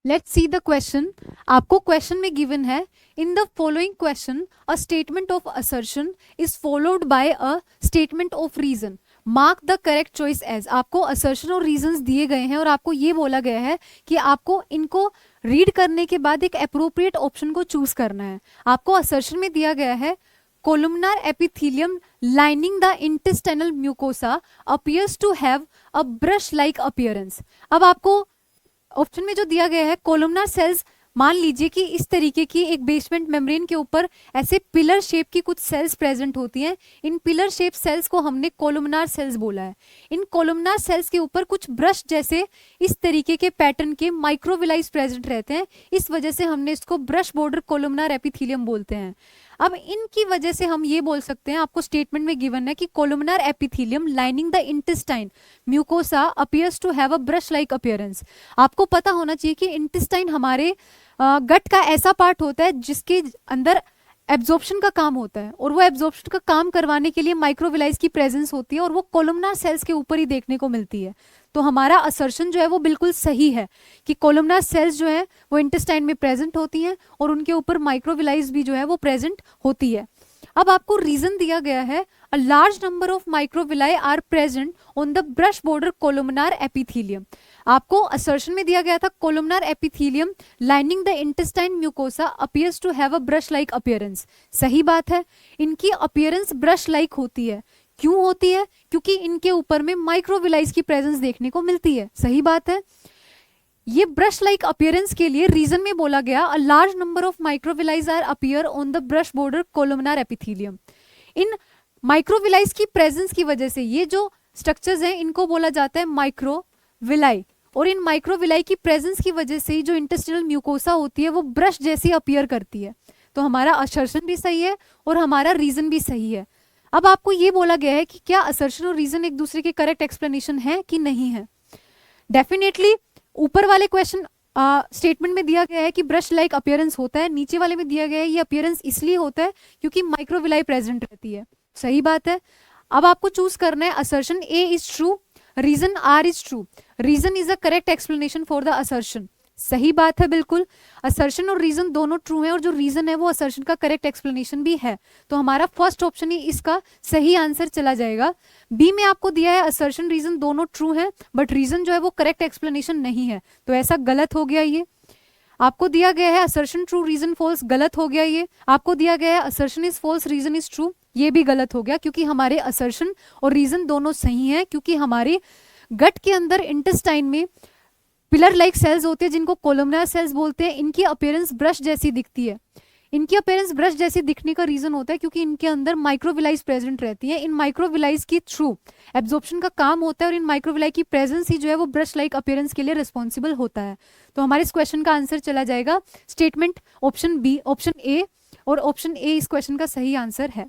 Let's see the question. आपको question में given है, in the following question a statement of assertion is followed by a statement of reason, mark the correct choice as. आपको assertion और reasons दिए गए हैं और आपको ये बोला गया है कि आपको इनको रीड करने के बाद एक अप्रोप्रिएट ऑप्शन को चूज करना है। आपको असर्शन में दिया गया है, columnar epithelium lining the intestinal mucosa appears to have a brush like appearance. अब आपको ऑप्शन में जो दिया गया है, कोलुमनार सेल्स, मान लीजिए कि इस तरीके की एक बेसमेंट मेम्ब्रेन के ऊपर ऐसे पिलर शेप की कुछ सेल्स प्रेजेंट होती हैं। इन पिलर शेप सेल्स को हमने कोलुमनार सेल्स बोला है। इन कोलुमनार सेल्स के ऊपर कुछ ब्रश जैसे इस तरीके के पैटर्न के माइक्रोविलाइज प्रेजेंट रहते हैं, इस वजह से हमने इसको ब्रश बॉर्डर कोलुमनार एपिथेलियम बोलते हैं। अब इनकी वजह से हम ये बोल सकते हैं, आपको स्टेटमेंट में गिवन है कि columnar epithelium lining the intestine mucosa appears to have a brush like appearance. आपको पता होना चाहिए कि इंटेस्टाइन हमारे गट का ऐसा पार्ट होता है जिसके अंदर एब्जॉर्प्शन का काम होता है, और वो एब्जॉर्प्शन का काम करवाने के लिए माइक्रोविलाइज की प्रेजेंस होती है, और वो कोलुमनार सेल्स के ऊपर ही देखने को मिलती है। तो हमारा असर्शन जो है वो बिल्कुल सही है कि कोलुमनार सेल्स जो है वो इंटेस्टाइन में प्रेजेंट होती हैं और उनके ऊपर माइक्रोविलाइज भी जो है वो प्रेजेंट होती है। अब आपको रीजन दिया गया है, a large number of microvilli are present on the brush border columnar epithelium. आपको असर्शन में दिया गया था, columnar epithelium lining the intestine mucosa appears to have a brush like appearance. सही बात है, इनकी अपीयरेंस ब्रश लाइक होती है। क्यों होती है? क्योंकि इनके ऊपर में माइक्रोविलाइज की प्रेजेंस देखने को मिलती है। सही बात है। ये ब्रश लाइक अपीयरेंस के लिए रीजन में बोला गया, a large number of microvilli are appear on the brush border columnar epithelium. In microvilli की प्रेजेंस की वजह से ये जो स्ट्रक्चर्स हैं इनको बोला जाता है माइक्रोविलाई, और इन माइक्रोविलाई की प्रेजेंस की वजह से जो इंटेस्टिनल म्यूकोसा होती है वो ब्रश जैसी अपीयर करती है। तो हमारा असर्शन भी सही है और हमारा रीजन भी सही है। अब आपको ये बोला गया है कि क्या असर्शन और रीजन एक दूसरे के करेक्ट एक्सप्लेनेशन है कि नहीं है। डेफिनेटली ऊपर वाले क्वेश्चन स्टेटमेंट में दिया गया है कि ब्रश लाइक अपीयरेंस होता है, नीचे वाले में दिया गया है ये अपीयरेंस इसलिए होता है क्योंकि माइक्रोविलाई प्रेजेंट रहती है। सही बात है। अब आपको चूज करना है, assertion A is true, reason R is true, reason is a correct explanation for the assertion. सही बात है, बिल्कुल असर्शन और रीजन दोनों ट्रू है, और जो रीजन है वो असर्शन का करेक्ट एक्सप्लेनेशन भी है। तो हमारा फर्स्ट ऑप्शन ही इसका सही आंसर चला जाएगा। बी में आपको दिया है असर्शन रीजन दोनों ट्रू है, बट रीजन जो है वो करेक्ट एक्सप्लेनेशन नहीं है, तो ऐसा गलत हो गया। ये आपको दिया गया है असर्शन ट्रू रीजन फॉल्स, गलत हो गया। ये आपको दिया गया है assertion is false reason is true, ये भी गलत हो गया, क्योंकि हमारे असर्शन और रीजन दोनों सही हैं, क्योंकि हमारे गट के अंदर इंटेस्टाइन में पिलर लाइक सेल्स होते हैं जिनको कोलुमनार सेल्स बोलते हैं। इनकी अपीयरेंस ब्रश जैसी दिखती है। इनकी अपीयरेंस ब्रश जैसी दिखने का रीजन होता है क्योंकि इनके अंदर माइक्रोविलाइज प्रेजेंट रहती है। इन माइक्रोविलाइज की थ्रू एब्जॉर्प्शन का काम होता है, और इन माइक्रोविलाई की प्रेजेंस ही जो है वो ब्रश लाइक अपीयरेंस के लिए रिस्पॉन्सिबल होता है। तो हमारे इस क्वेश्चन का आंसर चला जाएगा statement option B, option A, और ऑप्शन ए इस क्वेश्चन का सही आंसर है।